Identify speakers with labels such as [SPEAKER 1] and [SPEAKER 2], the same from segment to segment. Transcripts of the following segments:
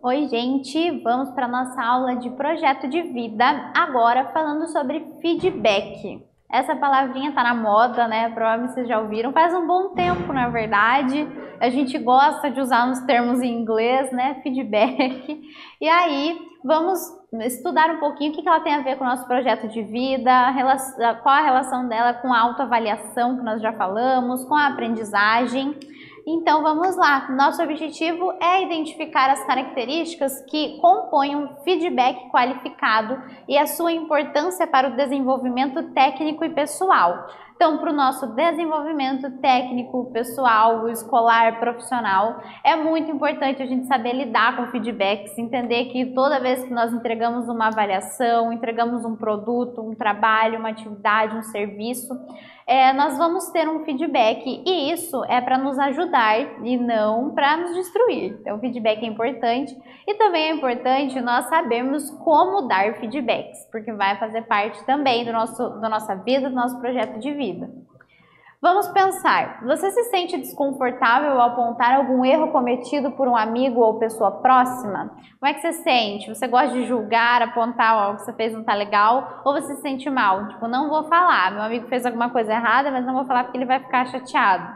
[SPEAKER 1] Oi, gente! Vamos para nossa aula de projeto de vida, agora falando sobre feedback. Essa palavrinha tá na moda, né? Provavelmente vocês já ouviram. Faz um bom tempo, na verdade. A gente gosta de usar uns termos em inglês, né? Feedback. E aí, vamos estudar um pouquinho o que ela tem a ver com o nosso projeto de vida, qual a relação dela com a autoavaliação, que nós já falamos, com a aprendizagem. Então vamos lá, nosso objetivo é identificar as características que compõem um feedback qualificado e a sua importância para o desenvolvimento técnico e pessoal. Então, para o nosso desenvolvimento técnico, pessoal, escolar, profissional, é muito importante a gente saber lidar com feedbacks, entender que toda vez que nós entregamos uma avaliação, entregamos um produto, um trabalho, uma atividade, um serviço, nós vamos ter um feedback e isso é para nos ajudar e não para nos destruir. Então, o feedback é importante e também é importante nós sabermos como dar feedbacks, porque vai fazer parte também da nossa vida, do nosso projeto de vida. Vamos pensar, você se sente desconfortável ao apontar algum erro cometido por um amigo ou pessoa próxima? Como é que você sente? Você gosta de julgar, apontar algo que você fez não tá legal? Ou você se sente mal? Tipo, não vou falar, meu amigo fez alguma coisa errada, mas não vou falar porque ele vai ficar chateado.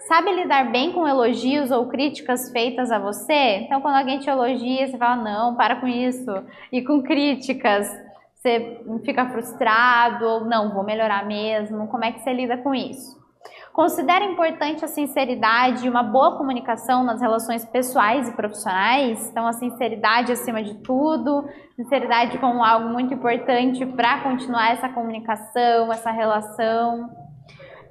[SPEAKER 1] Sabe lidar bem com elogios ou críticas feitas a você? Então, quando alguém te elogia, você fala, não, para com isso. E com críticas, você fica frustrado ou não, vou melhorar mesmo. Como é que você lida com isso? Considera importante a sinceridade e uma boa comunicação nas relações pessoais e profissionais? Então, a sinceridade acima de tudo, sinceridade como algo muito importante para continuar essa comunicação, essa relação.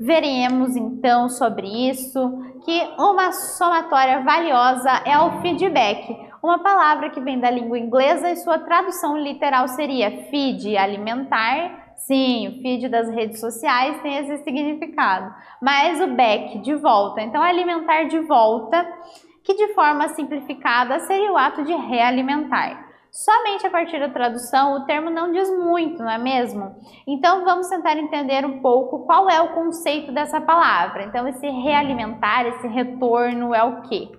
[SPEAKER 1] Veremos então sobre isso, que uma somatória valiosa é o feedback, uma palavra que vem da língua inglesa e sua tradução literal seria feed, alimentar. Sim, o feed das redes sociais tem esse significado, mas o back, de volta, então alimentar de volta, que de forma simplificada seria o ato de realimentar. Somente a partir da tradução o termo não diz muito, não é mesmo? Então vamos tentar entender um pouco qual é o conceito dessa palavra. Então esse realimentar, esse retorno é o quê?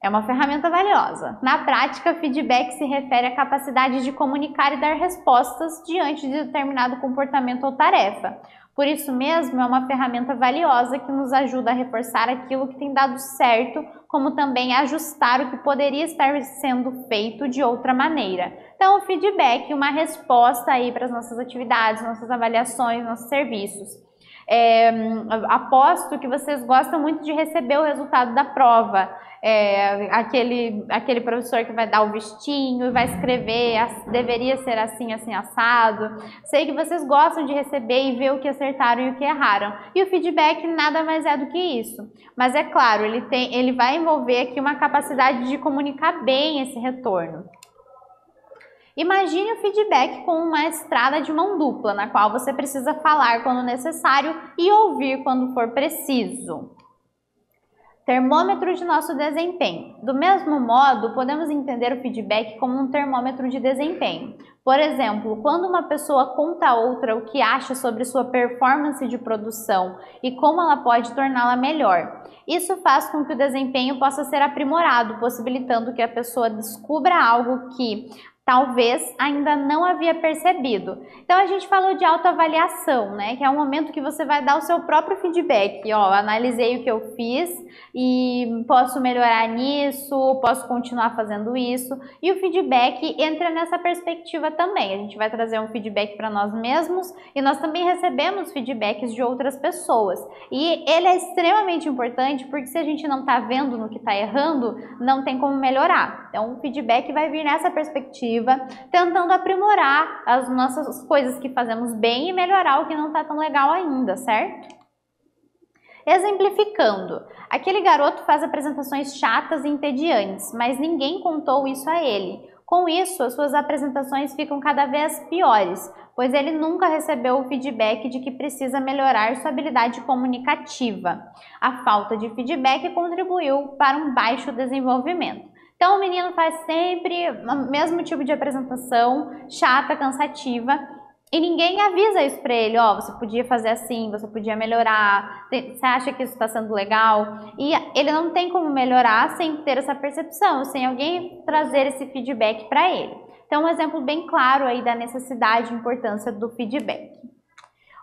[SPEAKER 1] É uma ferramenta valiosa. Na prática, feedback se refere à capacidade de comunicar e dar respostas diante de determinado comportamento ou tarefa. Por isso mesmo, é uma ferramenta valiosa que nos ajuda a reforçar aquilo que tem dado certo, como também ajustar o que poderia estar sendo feito de outra maneira. Então, o feedback é uma resposta aí para as nossas atividades, nossas avaliações, nossos serviços. Aposto que vocês gostam muito de receber o resultado da prova. Aquele professor que vai dar o vistinho e vai escrever, deveria ser assim, assim, assado. Sei que vocês gostam de receber e ver o que acertaram e o que erraram. E o feedback nada mais é do que isso. Mas é claro, ele vai envolver aqui uma capacidade de comunicar bem esse retorno. Imagine o feedback com uma estrada de mão dupla, na qual você precisa falar quando necessário e ouvir quando for preciso. Termômetro de nosso desempenho. Do mesmo modo, podemos entender o feedback como um termômetro de desempenho. Por exemplo, quando uma pessoa conta a outra o que acha sobre sua performance de produção e como ela pode torná-la melhor. Isso faz com que o desempenho possa ser aprimorado, possibilitando que a pessoa descubra algo que talvez ainda não havia percebido. Então a gente falou de autoavaliação, né? Que é um momento que você vai dar o seu próprio feedback. Ó, analisei o que eu fiz e posso melhorar nisso, posso continuar fazendo isso. E o feedback entra nessa perspectiva também. A gente vai trazer um feedback para nós mesmos e nós também recebemos feedbacks de outras pessoas. E ele é extremamente importante porque se a gente não está vendo no que está errando, não tem como melhorar. Então o feedback vai vir nessa perspectiva, tentando aprimorar as nossas coisas que fazemos bem e melhorar o que não está tão legal ainda, certo? Exemplificando, aquele garoto faz apresentações chatas e entediantes, mas ninguém contou isso a ele. Com isso, as suas apresentações ficam cada vez piores, pois ele nunca recebeu o feedback de que precisa melhorar sua habilidade comunicativa. A falta de feedback contribuiu para um baixo desenvolvimento. Então o menino faz sempre o mesmo tipo de apresentação, chata, cansativa, E ninguém avisa isso pra ele, ó, você podia fazer assim, você podia melhorar, você acha que isso está sendo legal? E ele não tem como melhorar sem ter essa percepção, sem alguém trazer esse feedback para ele. Então, um exemplo bem claro aí da necessidade e importância do feedback.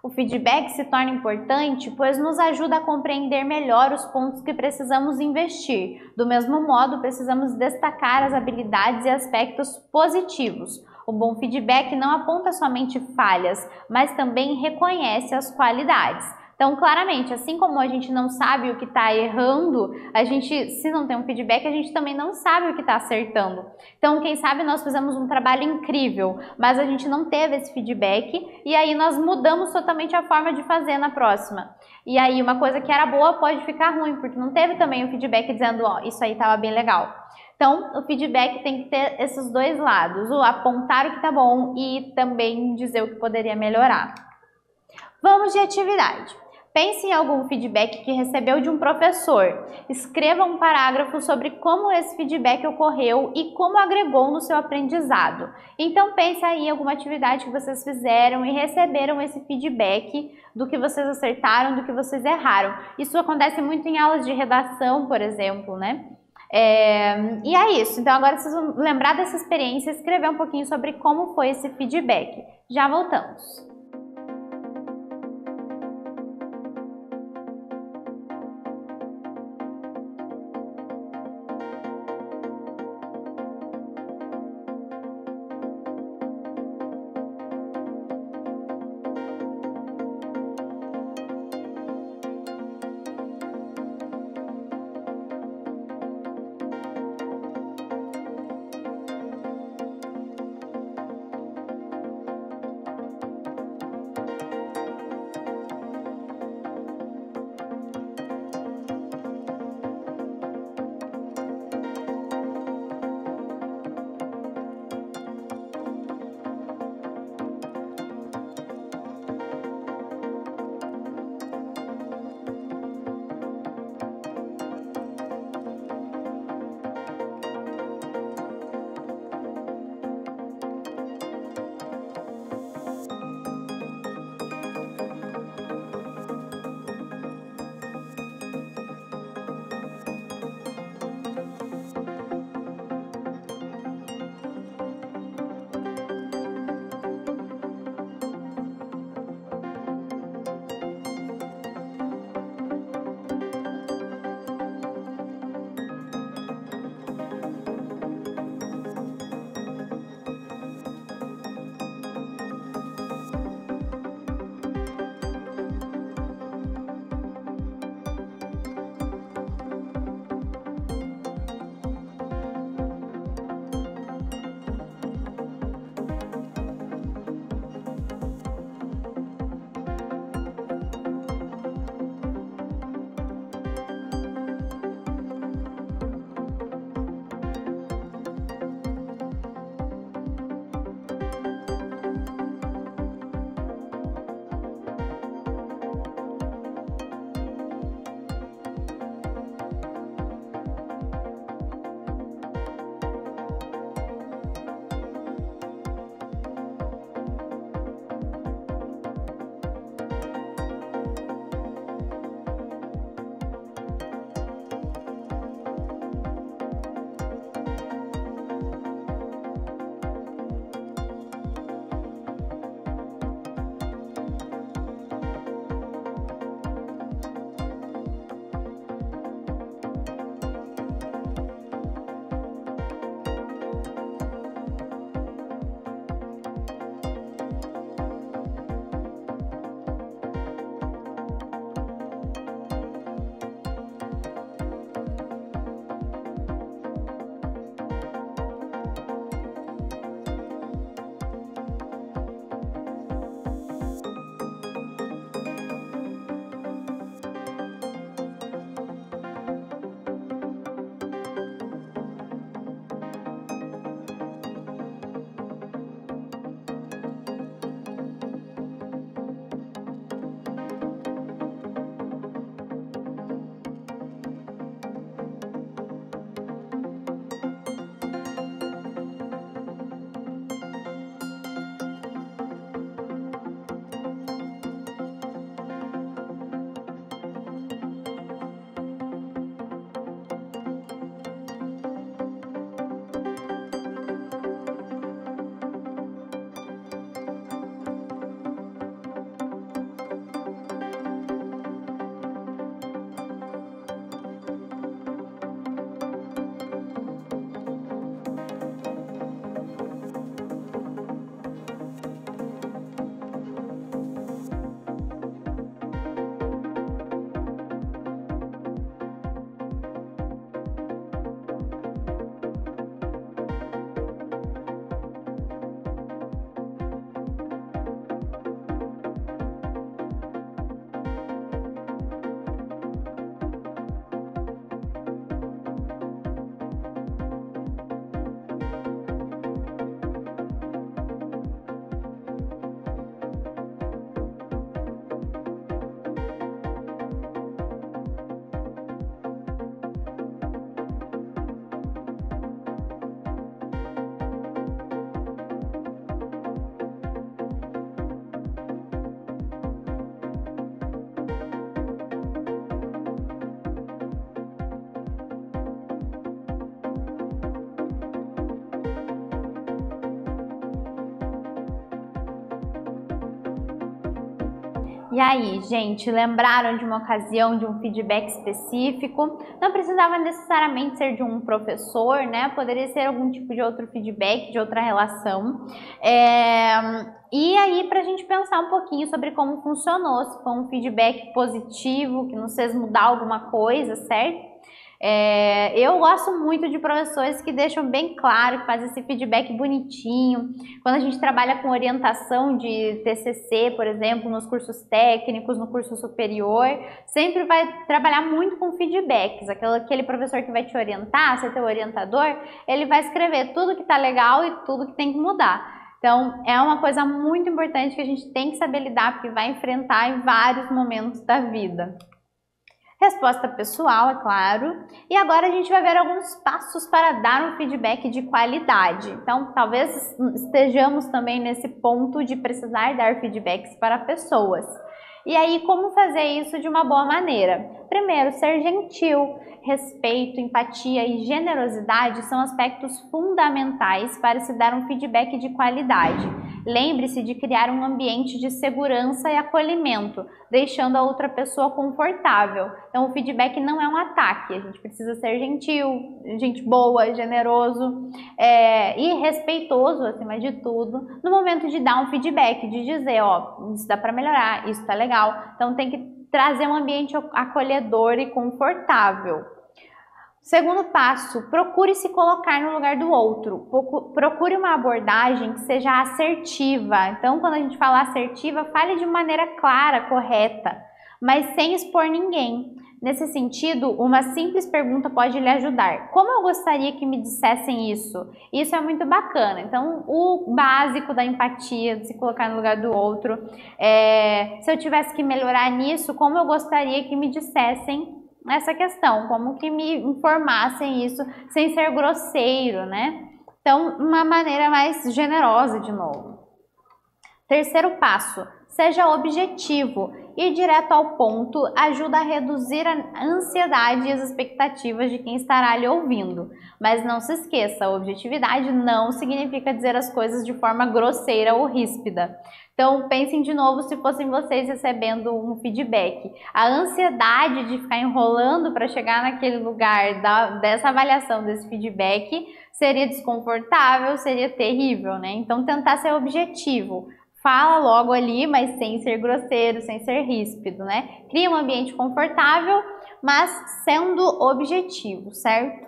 [SPEAKER 1] O feedback se torna importante, pois nos ajuda a compreender melhor os pontos que precisamos investir. Do mesmo modo, precisamos destacar as habilidades e aspectos positivos. O bom feedback não aponta somente falhas, mas também reconhece as qualidades. Então, claramente, assim como a gente não sabe o que está errando, se não tem um feedback, a gente também não sabe o que está acertando. Então, quem sabe nós fizemos um trabalho incrível, mas a gente não teve esse feedback e aí nós mudamos totalmente a forma de fazer na próxima. E aí uma coisa que era boa pode ficar ruim, porque não teve também o feedback dizendo, ó, isso aí estava bem legal. Então, o feedback tem que ter esses dois lados, o apontar o que está bom e também dizer o que poderia melhorar. Vamos de atividade. Pense em algum feedback que recebeu de um professor. Escreva um parágrafo sobre como esse feedback ocorreu e como agregou no seu aprendizado. Então pense aí em alguma atividade que vocês fizeram e receberam esse feedback do que vocês acertaram, do que vocês erraram. Isso acontece muito em aulas de redação, por exemplo, né? E é isso. Então agora vocês vão lembrar dessa experiência e escrever um pouquinho sobre como foi esse feedback. Já voltamos. E aí, gente, lembraram de uma ocasião, de um feedback específico? Não precisava necessariamente ser de um professor, né? Poderia ser algum tipo de outro feedback, de outra relação. E aí, para a gente pensar um pouquinho sobre como funcionou, se foi um feedback positivo, que nos fez mudar alguma coisa, certo? Eu gosto muito de professores que deixam bem claro, que fazem esse feedback bonitinho. Quando a gente trabalha com orientação de TCC, por exemplo, nos cursos técnicos, no curso superior, sempre vai trabalhar muito com feedbacks. Aquele professor que vai te orientar, ser teu orientador, ele vai escrever tudo que tá legal e tudo que tem que mudar. Então, é uma coisa muito importante que a gente tem que saber lidar, porque vai enfrentar em vários momentos da vida. Resposta pessoal, é claro. E agora a gente vai ver alguns passos para dar um feedback de qualidade. Então, talvez estejamos também nesse ponto de precisar dar feedbacks para pessoas. E aí, como fazer isso de uma boa maneira? Primeiro, ser gentil. Respeito, empatia e generosidade são aspectos fundamentais para se dar um feedback de qualidade. Lembre-se de criar um ambiente de segurança e acolhimento, deixando a outra pessoa confortável. Então, o feedback não é um ataque, a gente precisa ser gentil, gente boa, generoso e respeitoso, acima de tudo, no momento de dar um feedback, de dizer, ó, isso dá para melhorar, isso tá legal. Então, tem que trazer um ambiente acolhedor e confortável. Segundo passo, procure se colocar no lugar do outro. Procure uma abordagem que seja assertiva. Então, quando a gente fala assertiva, fale de maneira clara, correta, mas sem expor ninguém. Nesse sentido, uma simples pergunta pode lhe ajudar. Como eu gostaria que me dissessem isso? Isso é muito bacana. Então, o básico da empatia, de se colocar no lugar do outro. Se eu tivesse que melhorar nisso, como eu gostaria que me dissessem essa questão, como que me informassem isso sem ser grosseiro, né? Então, uma maneira mais generosa de novo. Terceiro passo, seja objetivo. Ir direto ao ponto ajuda a reduzir a ansiedade e as expectativas de quem estará lhe ouvindo. Mas não se esqueça, a objetividade não significa dizer as coisas de forma grosseira ou ríspida. Então, pensem de novo se fossem vocês recebendo um feedback. A ansiedade de ficar enrolando para chegar naquele lugar dessa avaliação, desse feedback, seria desconfortável, seria terrível, né? Então, tentar ser objetivo. Fala logo ali, mas sem ser grosseiro, sem ser ríspido, né? Cria um ambiente confortável, mas sendo objetivo, certo?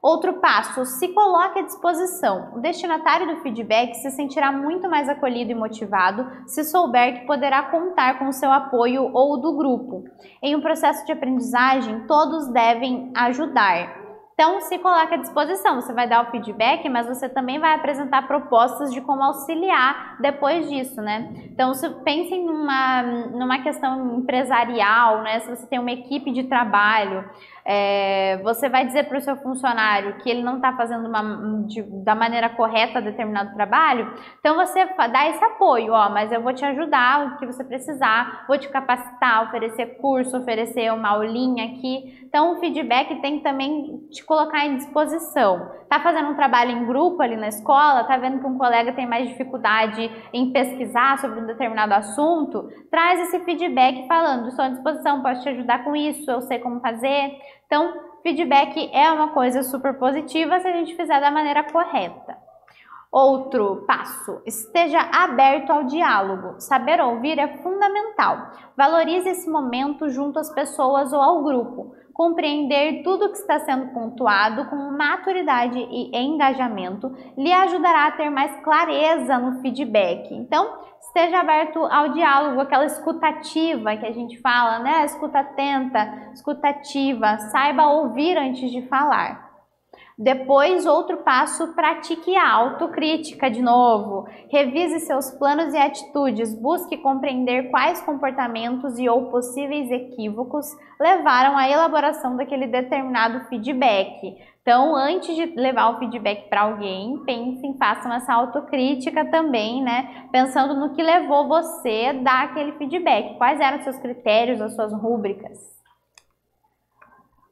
[SPEAKER 1] Outro passo, se coloque à disposição. O destinatário do feedback se sentirá muito mais acolhido e motivado se souber que poderá contar com o seu apoio ou do grupo. Em um processo de aprendizagem, todos devem ajudar. Então, se coloque à disposição, você vai dar o feedback, mas você também vai apresentar propostas de como auxiliar depois disso, né? Então, pensem numa questão empresarial, né? Se você tem uma equipe de trabalho, você vai dizer para o seu funcionário que ele não está fazendo da maneira correta determinado trabalho, então você dá esse apoio, ó, mas eu vou te ajudar o que você precisar, vou te capacitar, oferecer curso, oferecer uma aulinha aqui. Então, o feedback tem que também te colocar em disposição. Tá fazendo um trabalho em grupo ali na escola, tá vendo que um colega tem mais dificuldade em pesquisar sobre um determinado assunto, traz esse feedback falando, estou à disposição, posso te ajudar com isso, eu sei como fazer. Então, feedback é uma coisa super positiva se a gente fizer da maneira correta. Outro passo, esteja aberto ao diálogo. Saber ouvir é fundamental. Valorize esse momento junto às pessoas ou ao grupo. Compreender tudo que está sendo pontuado com maturidade e engajamento lhe ajudará a ter mais clareza no feedback. Então, esteja aberto ao diálogo, aquela escutativa que a gente fala, né? Escuta atenta, escutativa, saiba ouvir antes de falar. Depois, outro passo, pratique a autocrítica de novo. Revise seus planos e atitudes, busque compreender quais comportamentos e ou possíveis equívocos levaram à elaboração daquele determinado feedback. Então, antes de levar o feedback para alguém, pensem, façam essa autocrítica também, né? Pensando no que levou você a dar aquele feedback. Quais eram os seus critérios, as suas rúbricas?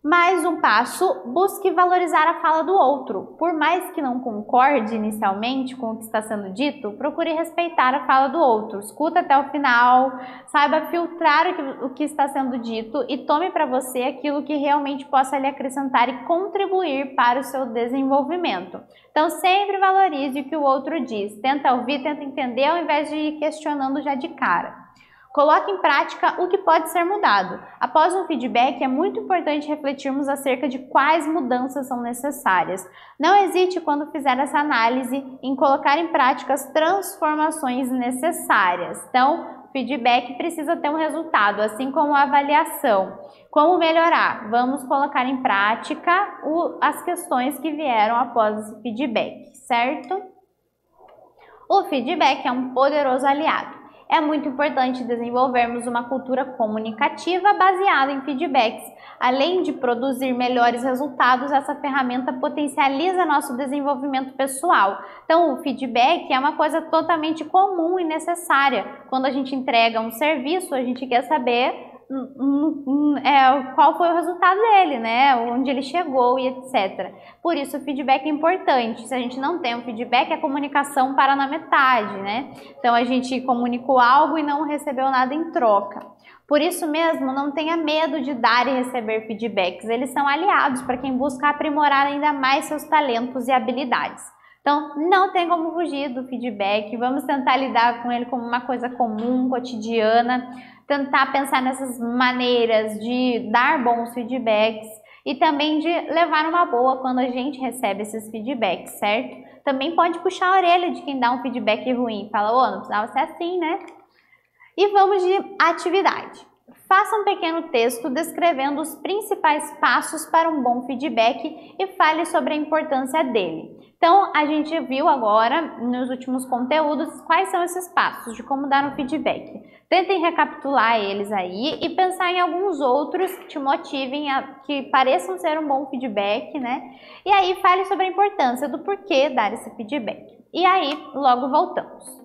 [SPEAKER 1] Mais um passo, busque valorizar a fala do outro. Por mais que não concorde inicialmente com o que está sendo dito, procure respeitar a fala do outro. Escuta até o final, saiba filtrar o que está sendo dito e tome para você aquilo que realmente possa lhe acrescentar e contribuir para o seu desenvolvimento. Então sempre valorize o que o outro diz. Tenta ouvir, tenta entender ao invés de ir questionando já de cara. Coloque em prática o que pode ser mudado. Após um feedback, é muito importante refletirmos acerca de quais mudanças são necessárias. Não hesite quando fizer essa análise em colocar em prática as transformações necessárias. Então, o feedback precisa ter um resultado, assim como a avaliação. Como melhorar? Vamos colocar em prática as questões que vieram após esse feedback, certo? O feedback é um poderoso aliado. É muito importante desenvolvermos uma cultura comunicativa baseada em feedbacks. Além de produzir melhores resultados, essa ferramenta potencializa nosso desenvolvimento pessoal. Então, o feedback é uma coisa totalmente comum e necessária. Quando a gente entrega um serviço, a gente quer saber qual foi o resultado dele, né? Onde ele chegou e etc. Por isso o feedback é importante. Se a gente não tem um feedback, a comunicação para na metade, né? Então a gente comunicou algo e não recebeu nada em troca. Por isso mesmo, não tenha medo de dar e receber feedbacks. Eles são aliados para quem busca aprimorar ainda mais seus talentos e habilidades. Então, não tem como fugir do feedback. Vamos tentar lidar com ele como uma coisa comum, cotidiana. Tentar pensar nessas maneiras de dar bons feedbacks e também de levar uma boa quando a gente recebe esses feedbacks, certo? Também pode puxar a orelha de quem dá um feedback ruim. Fala, ô, não precisava ser assim, né? E vamos de atividade. Faça um pequeno texto descrevendo os principais passos para um bom feedback e fale sobre a importância dele. Então, a gente viu agora, nos últimos conteúdos, quais são esses passos de como dar um feedback. Tentem recapitular eles aí e pensar em alguns outros que te motivem, que pareçam ser um bom feedback, né? E aí, fale sobre a importância do porquê dar esse feedback. E aí, logo voltamos.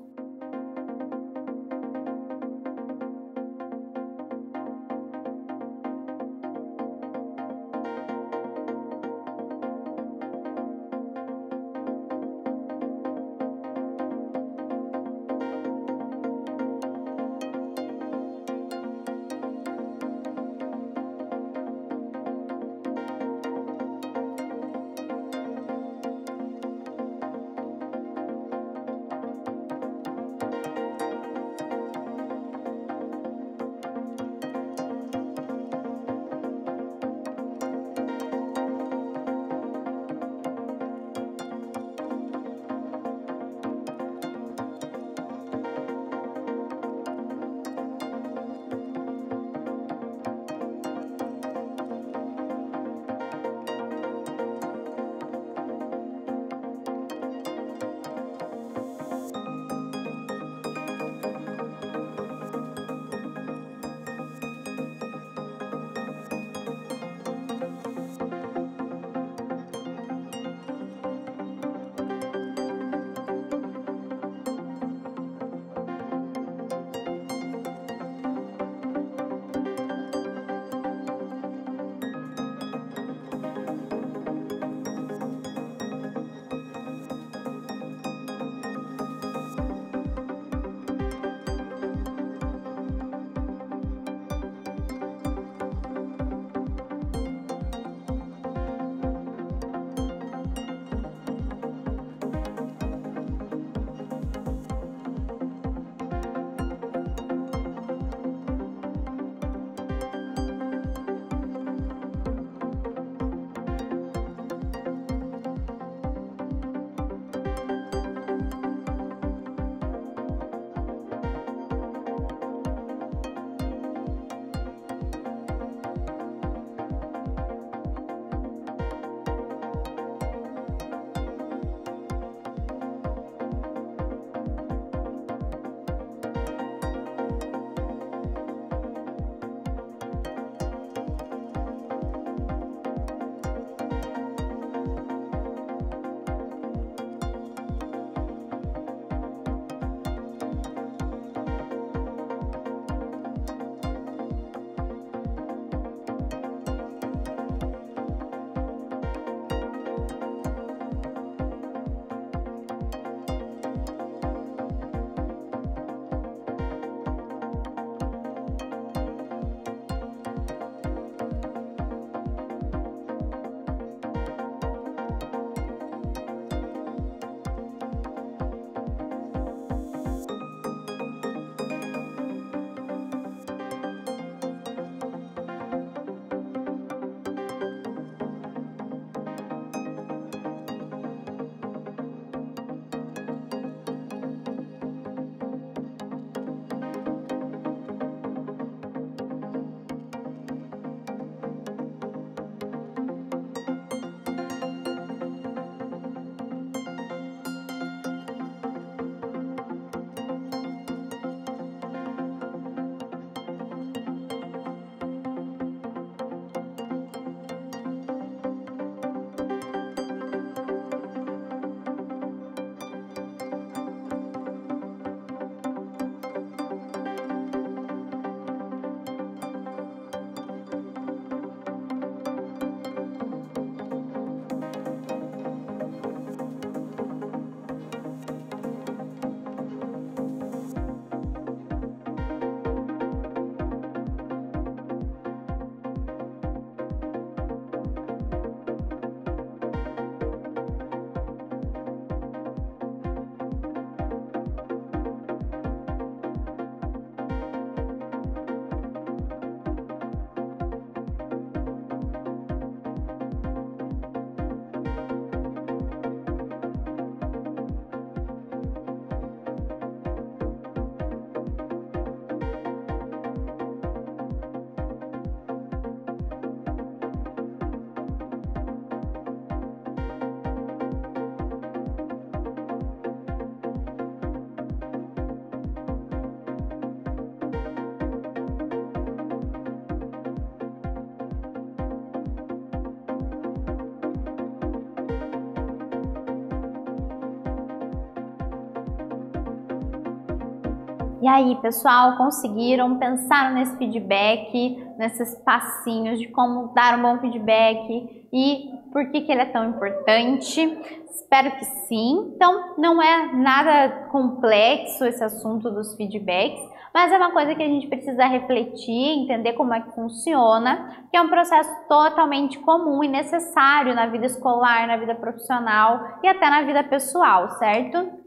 [SPEAKER 1] E aí, pessoal, conseguiram? Pensaram nesse feedback, nesses passinhos de como dar um bom feedback e por que ele é tão importante? Espero que sim. Então, não é nada complexo esse assunto dos feedbacks, mas é uma coisa que a gente precisa refletir, entender como é que funciona, que é um processo totalmente comum e necessário na vida escolar, na vida profissional e até na vida pessoal, certo?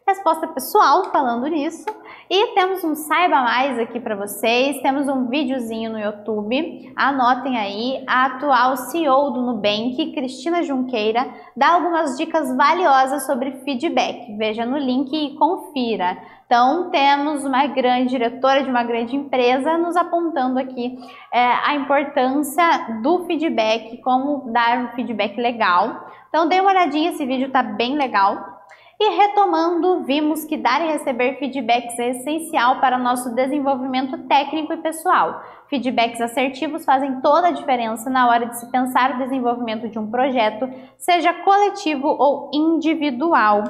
[SPEAKER 1] Resposta pessoal falando nisso. E temos um Saiba Mais aqui para vocês, temos um videozinho no YouTube, anotem aí, a atual CEO do Nubank, Cristina Junqueira, dá algumas dicas valiosas sobre feedback, veja no link e confira. Então temos uma grande diretora de uma grande empresa nos apontando aqui a importância do feedback, como dar um feedback legal. Então dê uma olhadinha, esse vídeo tá bem legal. E retomando, vimos que dar e receber feedbacks é essencial para nosso desenvolvimento técnico e pessoal. Feedbacks assertivos fazem toda a diferença na hora de se pensar o desenvolvimento de um projeto, seja coletivo ou individual.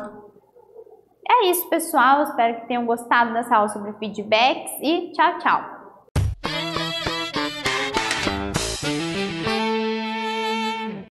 [SPEAKER 1] É isso, pessoal. Espero que tenham gostado dessa aula sobre feedbacks e tchau, tchau!